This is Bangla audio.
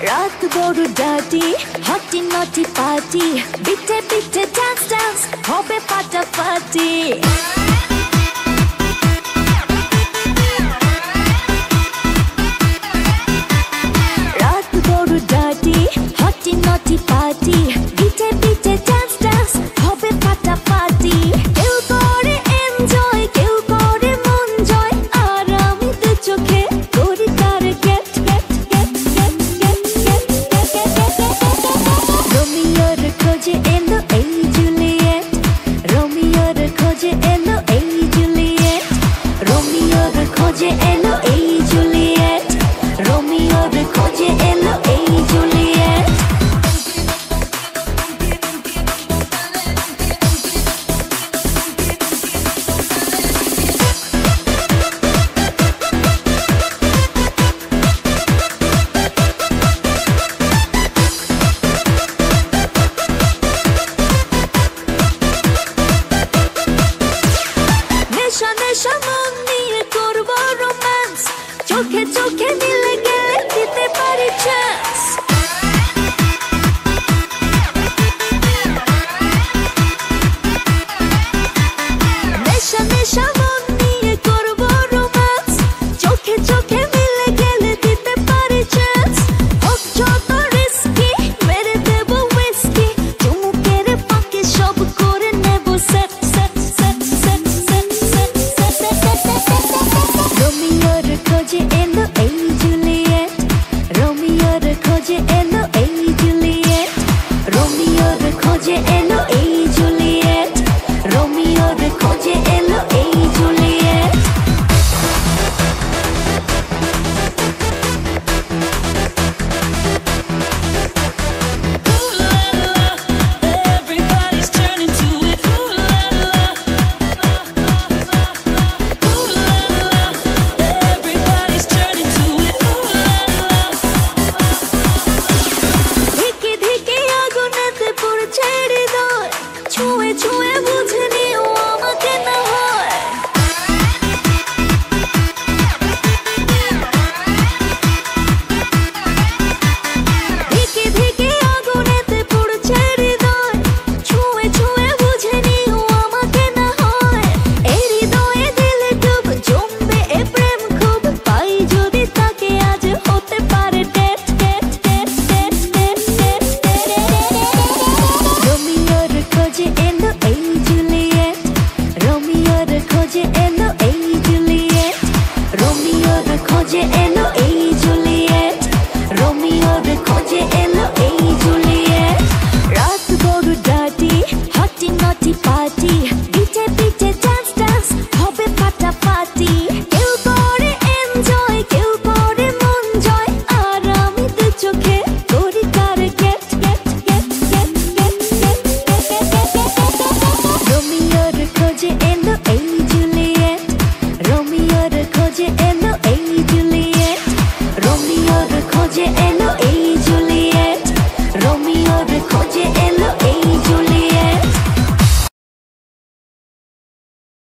রাত বড় ডাটি হটি নটি পার্টি বিটে বিটে ডান্স ডান্স হবে ফাটাফাটি রাত বড় ডাটি হটি নটি পার্টি বিটে বিটে ডান্স ডান্স হবে ফাটাফাটি কেউ করে এনজয় কেউ করে মন জয় আর আমি দু চোখে করি তার get get get get get get রোমিওর খোঁজে এলো এই জুলিয়েট রোমিওর খোঁজে এলো এই জুলিয়েট রোমিওর খোঁজে এলো এই জুলিয়েট রোমিওর খোঁজে এলো এই জুলিয়েট নেশা নেশা মন নিয়ে করবো রোম্যান্স চোখে চোখে মিলে গেলে দিতে পারি চান্স নেশা নেশা মন নিয়ে করবো রোম্যান্স চোখে চোখে মিলে গেলে দিতে পারি চান্স হোক যত রিস্কি মেরে দেবো হুইস্কি চুমুকের ফাঁকে সব করে নেবো set set set set set set set রোমিওর খোঁজে এলো এই জুলিয়েট রোমিওর খোঁজে এলো এই জুলিয়েট রোমিওর খোঁজে এলো এই জুলিয়েট রোমিওর খোঁজে এলো এই Juliet Everybody's turning to it. Ooh la la. Ooh la la. Everybody's turning to it. Ooh la la. ধিকে ধিকে আগুনেতে পড়ছে হৃদয় ছুঁয়ে ছুঁয়ে বুঝে নিও আমাকে না হয় ধিকে ধিকে আগুনেতে পড়ছে হৃদয় ছুঁয়ে ছুঁয়ে বুঝে নিও আমাকে না হয় এই হৃদয়ে দিলে ডুব জমবে এ প্রেম খুব পাই যদি তাকে আজ হতে পারে date date date date date date রোমিওর খোঁজে এলো এই জুলিয়েট রোমিওর খোঁজে এলো এই জুলিয়েট রোমিওর খোঁজে এলো এই জুলিয়েট রোমিওর খোঁজে এলো